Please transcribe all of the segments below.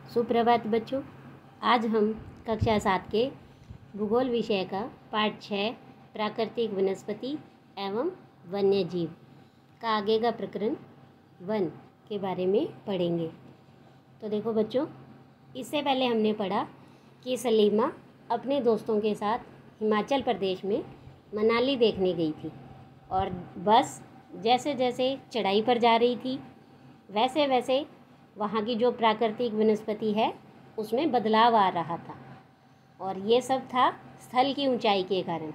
सुप्रभात बच्चों। आज हम कक्षा 7 के भूगोल विषय का पाठ 6 प्राकृतिक वनस्पति एवं वन्य जीव का आगे का प्रकरण वन के बारे में पढ़ेंगे। तो देखो बच्चों, इससे पहले हमने पढ़ा कि सलीमा अपने दोस्तों के साथ हिमाचल प्रदेश में मनाली देखने गई थी और बस जैसे जैसे चढ़ाई पर जा रही थी वैसे वैसे वहाँ की जो प्राकृतिक वनस्पति है उसमें बदलाव आ रहा था। और ये सब था स्थल की ऊंचाई के कारण,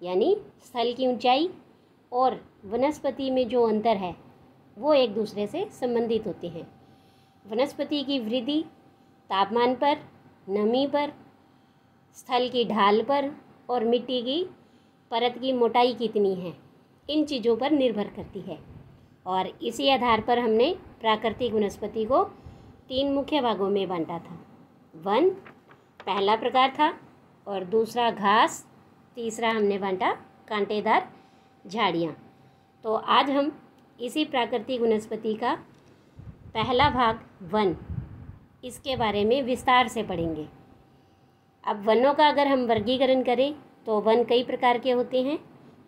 यानी स्थल की ऊंचाई और वनस्पति में जो अंतर है वो एक दूसरे से संबंधित होते हैं। वनस्पति की वृद्धि तापमान पर, नमी पर, स्थल की ढाल पर और मिट्टी की परत की मोटाई कितनी है, इन चीज़ों पर निर्भर करती है। और इसी आधार पर हमने प्राकृतिक वनस्पति को 3 मुख्य भागों में बांटा था। वन पहला प्रकार था और दूसरा घास, तीसरा हमने बांटा कांटेदार झाड़ियाँ। तो आज हम इसी प्राकृतिक वनस्पति का पहला भाग वन, इसके बारे में विस्तार से पढ़ेंगे। अब वनों का अगर हम वर्गीकरण करें तो वन कई प्रकार के होते हैं।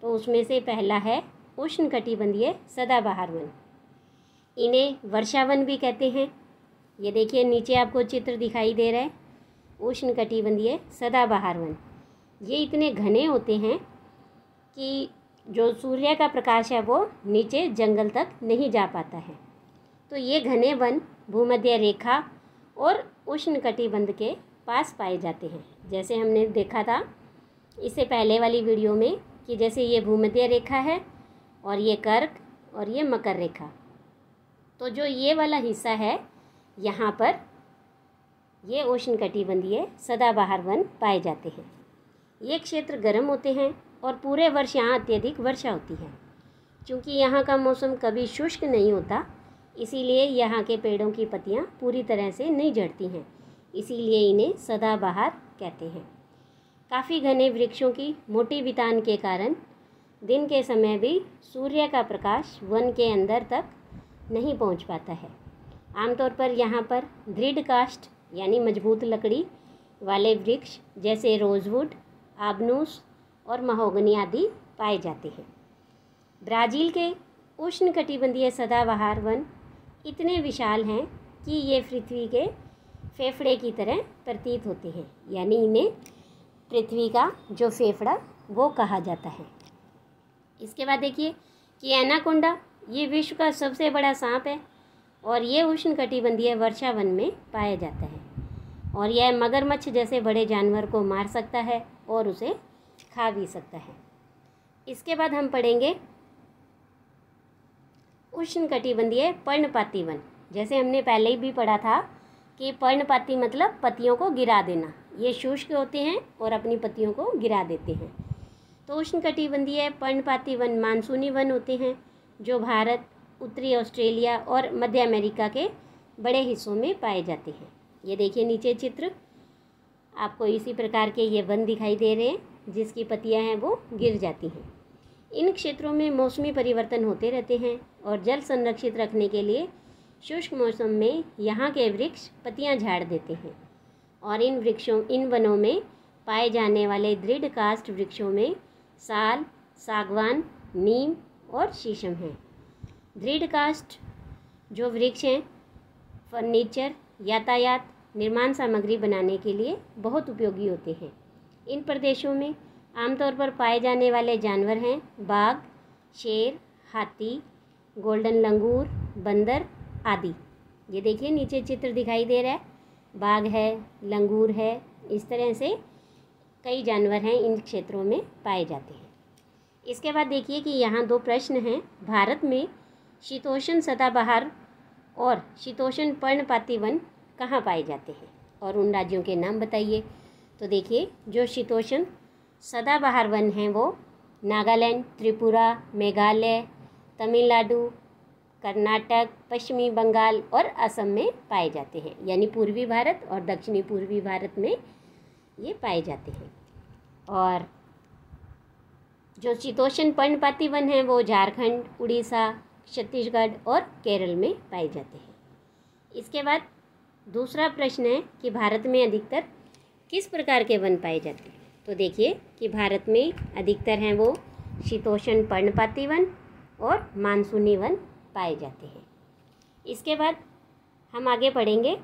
तो उसमें से पहला है उष्णकटिबंधीय सदाबहार वन। इन्हें वर्षावन भी कहते हैं। ये देखिए नीचे आपको चित्र दिखाई दे रहा है, उष्णकटिबंधीय सदाबहार वन। ये इतने घने होते हैं कि जो सूर्य का प्रकाश है वो नीचे जंगल तक नहीं जा पाता है। तो ये घने वन भूमध्य रेखा और उष्णकटिबंध के पास पाए जाते हैं। जैसे हमने देखा था इससे पहले वाली वीडियो में कि जैसे ये भूमध्य रेखा है और ये कर्क और ये मकर रेखा। तो जो ये वाला हिस्सा है यहाँ पर ये उष्णकटिबंधीय सदाबहार वन पाए जाते हैं। ये क्षेत्र गर्म होते हैं और पूरे वर्ष यहाँ अत्यधिक वर्षा होती है। क्योंकि यहाँ का मौसम कभी शुष्क नहीं होता, इसीलिए यहाँ के पेड़ों की पत्तियाँ पूरी तरह से नहीं झड़ती हैं, इसीलिए इन्हें सदाबहार कहते हैं। काफ़ी घने वृक्षों की मोटी बितान के कारण दिन के समय भी सूर्य का प्रकाश वन के अंदर तक नहीं पहुंच पाता है। आमतौर पर यहाँ पर दृढ़ काष्ठ यानी मजबूत लकड़ी वाले वृक्ष जैसे रोजवुड, आबनूस और महोगनी आदि पाए जाते हैं। ब्राज़ील के उष्णकटिबंधीय सदाबहार वन इतने विशाल हैं कि ये पृथ्वी के फेफड़े की तरह प्रतीत होते हैं, यानी इन्हें पृथ्वी का जो फेफड़ा वो कहा जाता है। इसके बाद देखिए कि एनाकोंडा ये विश्व का सबसे बड़ा सांप है और ये उष्णकटिबंधीय वर्षावन में पाया जाता है। और यह मगरमच्छ जैसे बड़े जानवर को मार सकता है और उसे खा भी सकता है। इसके बाद हम पढ़ेंगे उष्णकटिबंधीय पर्णपाती वन। जैसे हमने पहले ही भी पढ़ा था कि पर्णपाती मतलब पत्तियों को गिरा देना। ये शुष्क होते हैं और अपनी पत्तियों को गिरा देते हैं। तो उष्णकटिबंधीय पर्णपाती वन मानसूनी वन होते हैं जो भारत, उत्तरी ऑस्ट्रेलिया और मध्य अमेरिका के बड़े हिस्सों में पाए जाते हैं। ये देखिए नीचे चित्र, आपको इसी प्रकार के ये वन दिखाई दे रहे हैं जिसकी पत्तियां हैं वो गिर जाती हैं। इन क्षेत्रों में मौसमी परिवर्तन होते रहते हैं और जल संरक्षित रखने के लिए शुष्क मौसम में यहाँ के वृक्ष पत्तियां झाड़ देते हैं। और इन वनों में पाए जाने वाले दृढ़ काष्ठ वृक्षों में साल, सागवान, नीम और शीशम हैं। दृढ़ काष्ठ जो वृक्ष हैं फर्नीचर, यातायात, निर्माण सामग्री बनाने के लिए बहुत उपयोगी होते हैं। इन प्रदेशों में आमतौर पर पाए जाने वाले जानवर हैं बाघ, शेर, हाथी, गोल्डन लंगूर, बंदर आदि। ये देखिए नीचे चित्र दिखाई दे रहा है, बाघ है, लंगूर है, इस तरह से कई जानवर हैं इन क्षेत्रों में पाए जाते हैं। इसके बाद देखिए कि यहाँ 2 प्रश्न हैं। भारत में शीतोष्ण सदाबहार और शीतोष्ण पर्णपाती वन कहाँ पाए जाते हैं और उन राज्यों के नाम बताइए। तो देखिए जो शीतोष्ण सदाबहार वन हैं वो नागालैंड, त्रिपुरा, मेघालय, तमिलनाडु, कर्नाटक, पश्चिमी बंगाल और असम में पाए जाते हैं, यानी पूर्वी भारत और दक्षिणी पूर्वी भारत में ये पाए जाते हैं। और जो शीतोष्ण पर्णपाती वन हैं वो झारखंड, उड़ीसा, छत्तीसगढ़ और केरल में पाए जाते हैं। इसके बाद दूसरा प्रश्न है कि भारत में अधिकतर किस प्रकार के वन पाए जाते हैं। तो देखिए कि भारत में अधिकतर हैं वो शीतोष्ण पर्णपाती वन और मानसूनी वन पाए जाते हैं। इसके बाद हम आगे पढ़ेंगे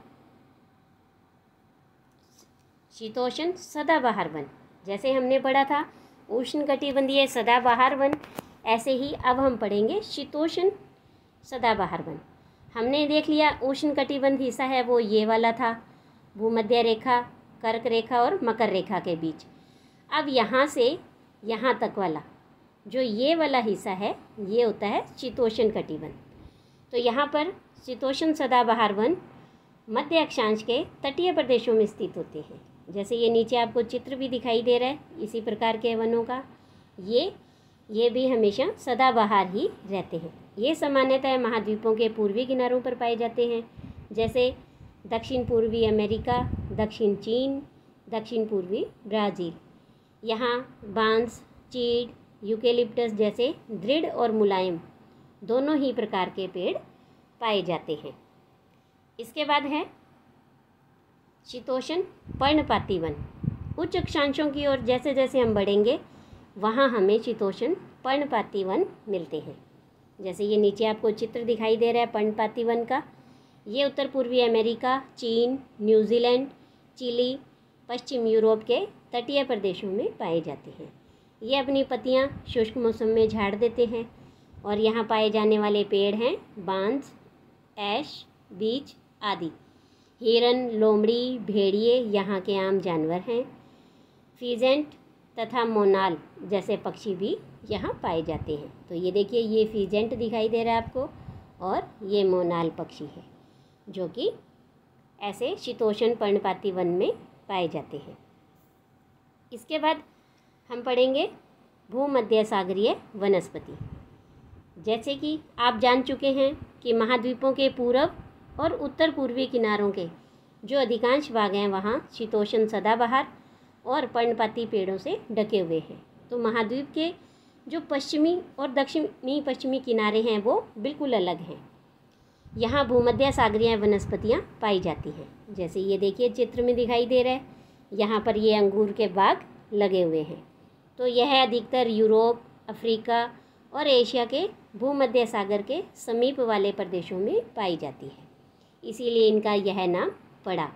शीतोष्ण सदाबहार वन। जैसे हमने पढ़ा था उष्णकटिबंधीय सदाबहार वन, ऐसे ही अब हम पढ़ेंगे शीतोष्ण सदाबहार वन। हमने देख लिया उष्णकटिबंध हिस्सा है वो ये वाला था, भूमध्य रेखा, कर्क रेखा और मकर रेखा के बीच। अब यहाँ से यहाँ तक वाला जो ये वाला हिस्सा है ये होता है शीतोष्ण कटिबंध। तो यहाँ पर शीतोष्ण सदाबहार वन मध्य अक्षांश के तटीय प्रदेशों में स्थित होते हैं। जैसे ये नीचे आपको चित्र भी दिखाई दे रहा है इसी प्रकार के वनों का, ये भी हमेशा सदाबहार ही रहते हैं। ये सामान्यतः महाद्वीपों के पूर्वी किनारों पर पाए जाते हैं, जैसे दक्षिण पूर्वी अमेरिका, दक्षिण चीन, दक्षिण पूर्वी ब्राज़ील। यहाँ बांस, चीड़, यूकेलिप्टस जैसे दृढ़ और मुलायम दोनों ही प्रकार के पेड़ पाए जाते हैं। इसके बाद है शीतोष्ण पर्णपाती वन। उच्च अक्षांशों की ओर जैसे जैसे हम बढ़ेंगे वहाँ हमें शीतोष्ण पर्णपाती वन मिलते हैं। जैसे ये नीचे आपको चित्र दिखाई दे रहा है पर्णपाती वन का, ये उत्तर पूर्वी अमेरिका, चीन, न्यूजीलैंड, चिली, पश्चिम यूरोप के तटीय प्रदेशों में पाए जाते हैं। ये अपनी पत्तियाँ शुष्क मौसम में झाड़ देते हैं और यहाँ पाए जाने वाले पेड़ हैं बांस, ऐश, बीच आदि। हिरन, लोमड़ी, भेड़िए यहाँ के आम जानवर हैं। फीजेंट तथा मोनाल जैसे पक्षी भी यहाँ पाए जाते हैं। तो ये देखिए ये फीजेंट दिखाई दे रहा है आपको और ये मोनाल पक्षी है जो कि ऐसे शीतोष्ण पर्णपाती वन में पाए जाते हैं। इसके बाद हम पढ़ेंगे भूमध्य सागरीय वनस्पति। जैसे कि आप जान चुके हैं कि महाद्वीपों के पूर्व और उत्तर पूर्वी किनारों के जो अधिकांश भाग हैं वहाँ शीतोष्ण सदाबहार और पर्णपाती पेड़ों से ढके हुए हैं। तो महाद्वीप के जो पश्चिमी और दक्षिणी पश्चिमी किनारे हैं वो बिल्कुल अलग हैं। यहाँ भूमध्य सागरीय वनस्पतियाँ पाई जाती हैं। जैसे ये देखिए चित्र में दिखाई दे रहा है, यहाँ पर ये अंगूर के बाग लगे हुए हैं। तो यह अधिकतर यूरोप, अफ्रीका और एशिया के भूमध्य सागर के समीप वाले प्रदेशों में पाई जाती है, इसीलिए इनका यह नाम पड़ा।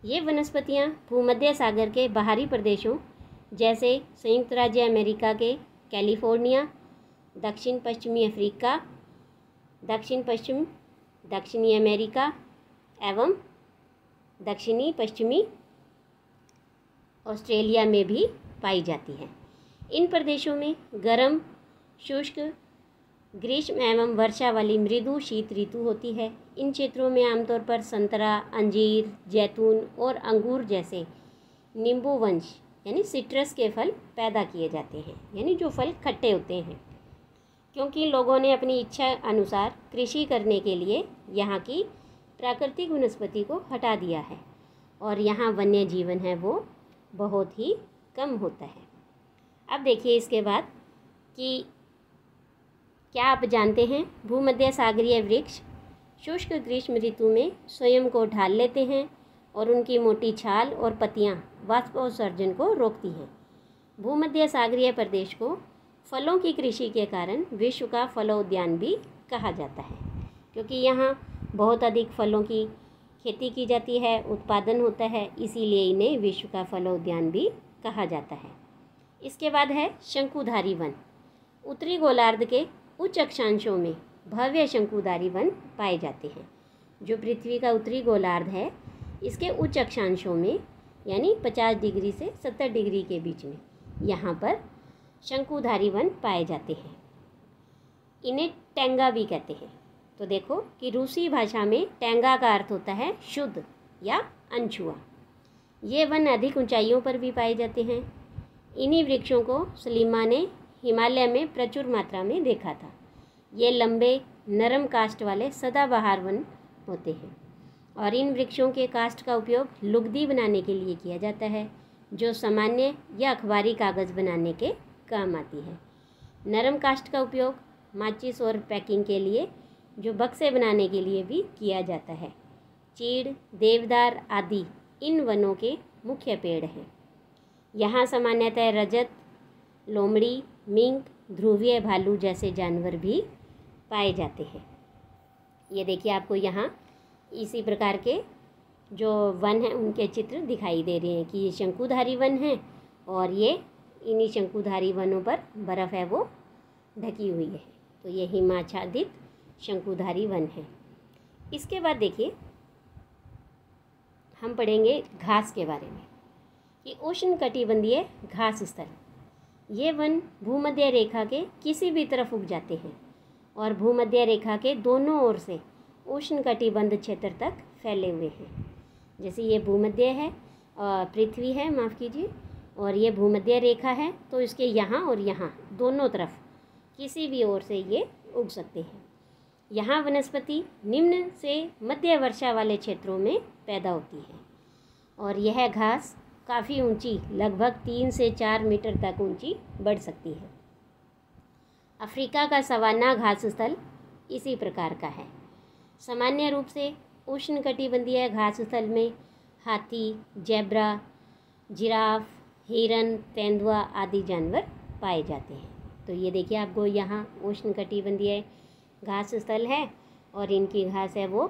ये वनस्पतियाँ भूमध्य सागर के बाहरी प्रदेशों जैसे संयुक्त राज्य अमेरिका के कैलिफोर्निया, दक्षिण पश्चिमी अफ्रीका, दक्षिण पश्चिम दक्षिणी अमेरिका एवं दक्षिणी पश्चिमी ऑस्ट्रेलिया में भी पाई जाती है। इन प्रदेशों में गर्म, शुष्क, ग्रीष्म एवं वर्षा वाली मृदु शीत ऋतु होती है। इन क्षेत्रों में आमतौर पर संतरा, अंजीर, जैतून और अंगूर जैसे नींबू वंश यानी सिट्रस के फल पैदा किए जाते हैं, यानी जो फल खट्टे होते हैं। क्योंकि लोगों ने अपनी इच्छा अनुसार कृषि करने के लिए यहाँ की प्राकृतिक वनस्पति को हटा दिया है और यहाँ वन्य जीवन है वो बहुत ही कम होता है। अब देखिए इसके बाद कि क्या आप जानते हैं भूमध्य सागरीय वृक्ष शुष्क ग्रीष्म ऋतु में स्वयं को ढाल लेते हैं और उनकी मोटी छाल और पत्तियां वाष्पोत्सर्जन को रोकती हैं। भूमध्य सागरीय प्रदेश को फलों की कृषि के कारण विश्व का फलोद्यान भी कहा जाता है, क्योंकि यहाँ बहुत अधिक फलों की खेती की जाती है, उत्पादन होता है, इसीलिए इन्हें विश्व का फलोद्यान भी कहा जाता है। इसके बाद है शंकुधारी वन। उत्तरी गोलार्ध के उच्च अक्षांशों में भव्य शंकुधारी वन पाए जाते हैं। जो पृथ्वी का उत्तरी गोलार्ध है इसके उच्च अक्षांशों में यानी 50 डिग्री से 70 डिग्री के बीच में यहाँ पर शंकुधारी वन पाए जाते हैं। इन्हें टेंगा भी कहते हैं। तो देखो कि रूसी भाषा में टेंगा का अर्थ होता है शुद्ध या अनछुआ। ये वन अधिक ऊंचाइयों पर भी पाए जाते हैं। इन्हीं वृक्षों को सलीमा ने हिमालय में प्रचुर मात्रा में देखा था। ये लंबे नरम काष्ठ वाले सदाबहार वन होते हैं और इन वृक्षों के काष्ठ का उपयोग लुगदी बनाने के लिए किया जाता है, जो सामान्य या अखबारी कागज़ बनाने के काम आती है। नरम काष्ठ का उपयोग माचिस और पैकिंग के लिए, जो बक्से बनाने के लिए भी किया जाता है। चीड़, देवदार आदि इन वनों के मुख्य पेड़ हैं। यहाँ सामान्यतः रजत, लोमड़ी, मिंक, ध्रुवीय भालू जैसे जानवर भी पाए जाते हैं। ये देखिए आपको यहाँ इसी प्रकार के जो वन हैं उनके चित्र दिखाई दे रहे हैं कि ये शंकुधारी वन है और ये इन्हीं शंकुधारी वनों पर बर्फ़ है वो ढकी हुई है। तो ये हिमाच्छादित शंकुधारी वन है। इसके बाद देखिए हम पढ़ेंगे घास के बारे में कि उष्णकटिबंधीय घास स्थल। ये वन भूमध्य रेखा के किसी भी तरफ उग जाते हैं और भूमध्य रेखा के दोनों ओर से उष्णकटिबंध क्षेत्र तक फैले हुए हैं। जैसे ये भूमध्य है, पृथ्वी है, माफ़ कीजिए, और ये भूमध्य रेखा है, तो इसके यहाँ और यहाँ दोनों तरफ किसी भी ओर से ये उग सकते हैं। यहाँ वनस्पति निम्न से मध्य वर्षा वाले क्षेत्रों में पैदा होती है और यह घास काफ़ी ऊंची, लगभग 3 से 4 मीटर तक ऊंची बढ़ सकती है। अफ्रीका का सवाना घास स्थल इसी प्रकार का है। सामान्य रूप से उष्णकटिबंधीय घास स्थल में हाथी, जेब्रा, जिराफ, हिरन, तेंदुआ आदि जानवर पाए जाते हैं। तो ये देखिए आपको यहाँ उष्णकटिबंधीय घास स्थल है और इनकी घास है वो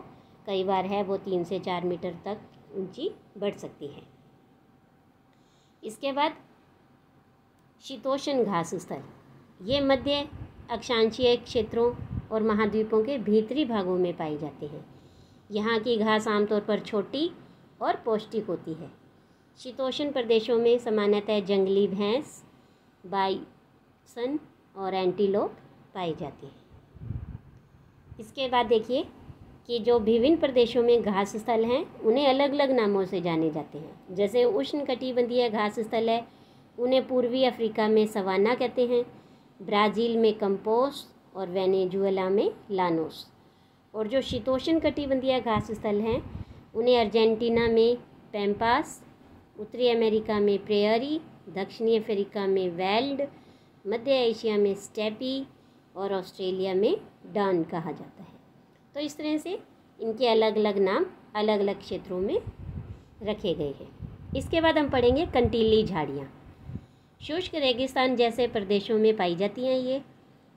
कई बार है वो 3 से 4 मीटर तक ऊंची बढ़ सकती है। इसके बाद शीतोष्ण घास स्थल, ये मध्य अक्षांशीय क्षेत्रों और महाद्वीपों के भीतरी भागों में पाए जाते हैं। यहाँ की घास आमतौर पर छोटी और पौष्टिक होती है। शीतोष्ण प्रदेशों में सामान्यतः जंगली भैंस, बाइसन और एंटीलोप पाई जाती है। इसके बाद देखिए कि जो विभिन्न प्रदेशों में घास स्थल हैं उन्हें अलग अलग नामों से जाने जाते हैं। जैसे उष्णकटिबंधीय घास स्थल है उन्हें पूर्वी अफ्रीका में सवाना कहते हैं, ब्राज़ील में कंपोस और वेनेजुएला में लानोस। और जो शीतोष्ण कटिबंधीय घास स्थल हैं उन्हें अर्जेंटीना में पैम्पास, उत्तरी अमेरिका में प्रेयरी, दक्षिणी अफ्रीका में वेल्ड, मध्य एशिया में स्टेपी और ऑस्ट्रेलिया में डान कहा जाता है। तो इस तरह से इनके अलग अलग नाम अलग अलग क्षेत्रों में रखे गए हैं। इसके बाद हम पढ़ेंगे कंटीली झाड़ियाँ। शुष्क रेगिस्तान जैसे प्रदेशों में पाई जाती हैं। ये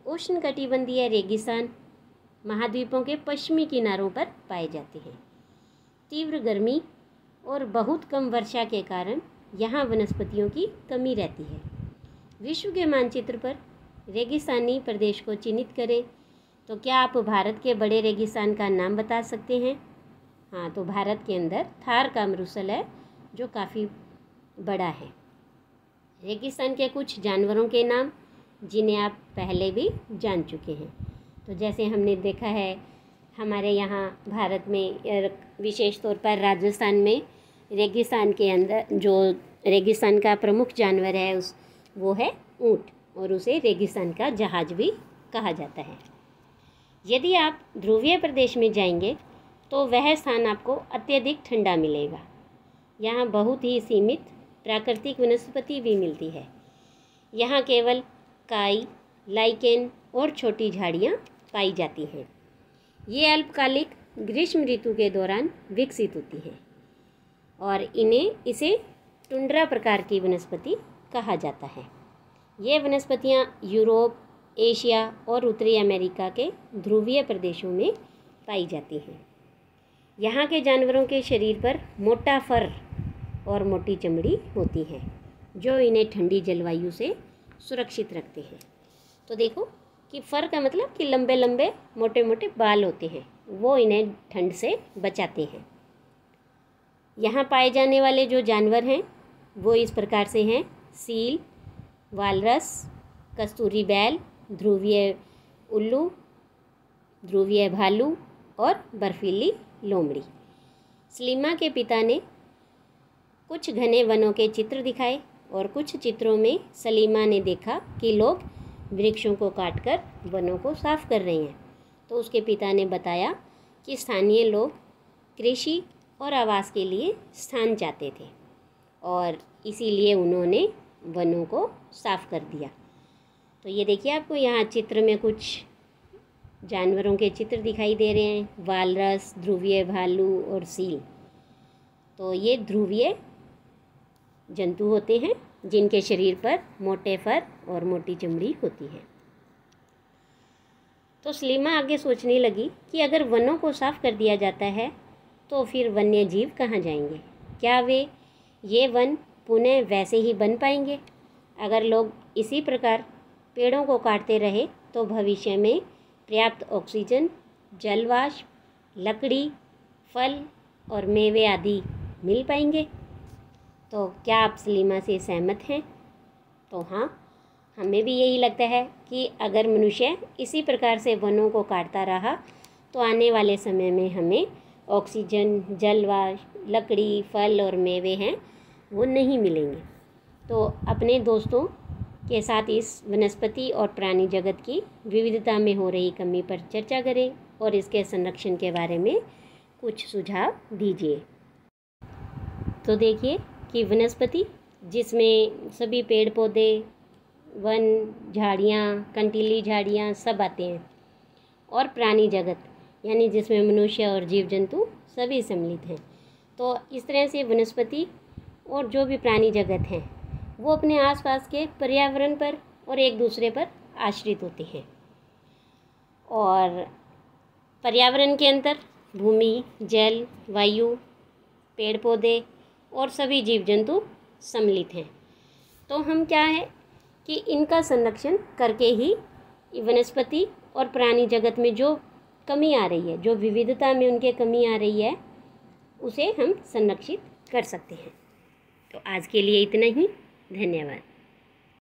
उष्णकटिबंधीय रेगिस्तान महाद्वीपों के पश्चिमी किनारों पर पाए जाते हैं। तीव्र गर्मी और बहुत कम वर्षा के कारण यहाँ वनस्पतियों की कमी रहती है। विश्व के मानचित्र पर रेगिस्तानी प्रदेश को चिन्हित करें तो क्या आप भारत के बड़े रेगिस्तान का नाम बता सकते हैं? हाँ, तो भारत के अंदर थार का मरुस्थल है जो काफ़ी बड़ा है। रेगिस्तान के कुछ जानवरों के नाम जिन्हें आप पहले भी जान चुके हैं। तो जैसे हमने देखा है हमारे यहाँ भारत में विशेष तौर पर राजस्थान में रेगिस्तान के अंदर जो रेगिस्तान का प्रमुख जानवर है वो है ऊँट और उसे रेगिस्तान का जहाज भी कहा जाता है। यदि आप ध्रुवीय प्रदेश में जाएंगे तो वह स्थान आपको अत्यधिक ठंडा मिलेगा। यहाँ बहुत ही सीमित प्राकृतिक वनस्पति भी मिलती है। यहाँ केवल काई, लाइकेन और छोटी झाड़ियाँ पाई जाती हैं। ये अल्पकालिक ग्रीष्म ऋतु के दौरान विकसित होती हैं और इसे टुंड्रा प्रकार की वनस्पति कहा जाता है। ये वनस्पतियाँ यूरोप, एशिया और उत्तरी अमेरिका के ध्रुवीय प्रदेशों में पाई जाती हैं। यहाँ के जानवरों के शरीर पर मोटा फर और मोटी चमड़ी होती है जो इन्हें ठंडी जलवायु से सुरक्षित रखते हैं। तो देखो कि फर का मतलब कि लंबे लंबे मोटे मोटे बाल होते हैं, वो इन्हें ठंड से बचाते हैं। यहाँ पाए जाने वाले जो जानवर हैं वो इस प्रकार से हैं: सील, वालरस, कस्तूरी बैल, ध्रुवीय उल्लू, ध्रुवीय भालू और बर्फीली लोमड़ी। स्लीमा के पिता ने कुछ घने वनों के चित्र दिखाए और कुछ चित्रों में सलीमा ने देखा कि लोग वृक्षों को काटकर वनों को साफ कर रहे हैं। तो उसके पिता ने बताया कि स्थानीय लोग कृषि और आवास के लिए स्थान चाहते थे और इसीलिए उन्होंने वनों को साफ कर दिया। तो ये देखिए आपको यहाँ चित्र में कुछ जानवरों के चित्र दिखाई दे रहे हैं, वालरस, ध्रुवीय भालू और सील। तो ये ध्रुवीय जंतु होते हैं जिनके शरीर पर मोटे फर और मोटी चमड़ी होती है। तो सलीमा आगे सोचने लगी कि अगर वनों को साफ कर दिया जाता है तो फिर वन्य जीव कहाँ जाएंगे? क्या वे ये वन पुनः वैसे ही बन पाएंगे? अगर लोग इसी प्रकार पेड़ों को काटते रहे तो भविष्य में पर्याप्त ऑक्सीजन, जलवाष्प, लकड़ी, फल और मेवे आदि मिल पाएंगे? तो क्या आप सलीमा से सहमत हैं? तो हाँ, हमें भी यही लगता है कि अगर मनुष्य इसी प्रकार से वनों को काटता रहा तो आने वाले समय में हमें ऑक्सीजन, जलवाष्प, लकड़ी, फल और मेवे हैं वो नहीं मिलेंगे। तो अपने दोस्तों के साथ इस वनस्पति और प्राणी जगत की विविधता में हो रही कमी पर चर्चा करें और इसके संरक्षण के बारे में कुछ सुझाव दीजिए। तो देखिए कि वनस्पति जिसमें सभी पेड़ पौधे, वन, झाड़ियाँ, कंटीली झाड़ियाँ सब आते हैं, और प्राणी जगत यानी जिसमें मनुष्य और जीव जंतु सभी सम्मिलित हैं। तो इस तरह से वनस्पति और जो भी प्राणी जगत हैं वो अपने आसपास के पर्यावरण पर और एक दूसरे पर आश्रित होते हैं। और पर्यावरण के अंदर भूमि, जल, वायु, पेड़ पौधे और सभी जीव जंतु सम्मिलित हैं। तो हम क्या है कि इनका संरक्षण करके ही वनस्पति और प्राणी जगत में जो कमी आ रही है, जो विविधता में उनके कमी आ रही है, उसे हम संरक्षित कर सकते हैं। तो आज के लिए इतना ही। धन्यवाद।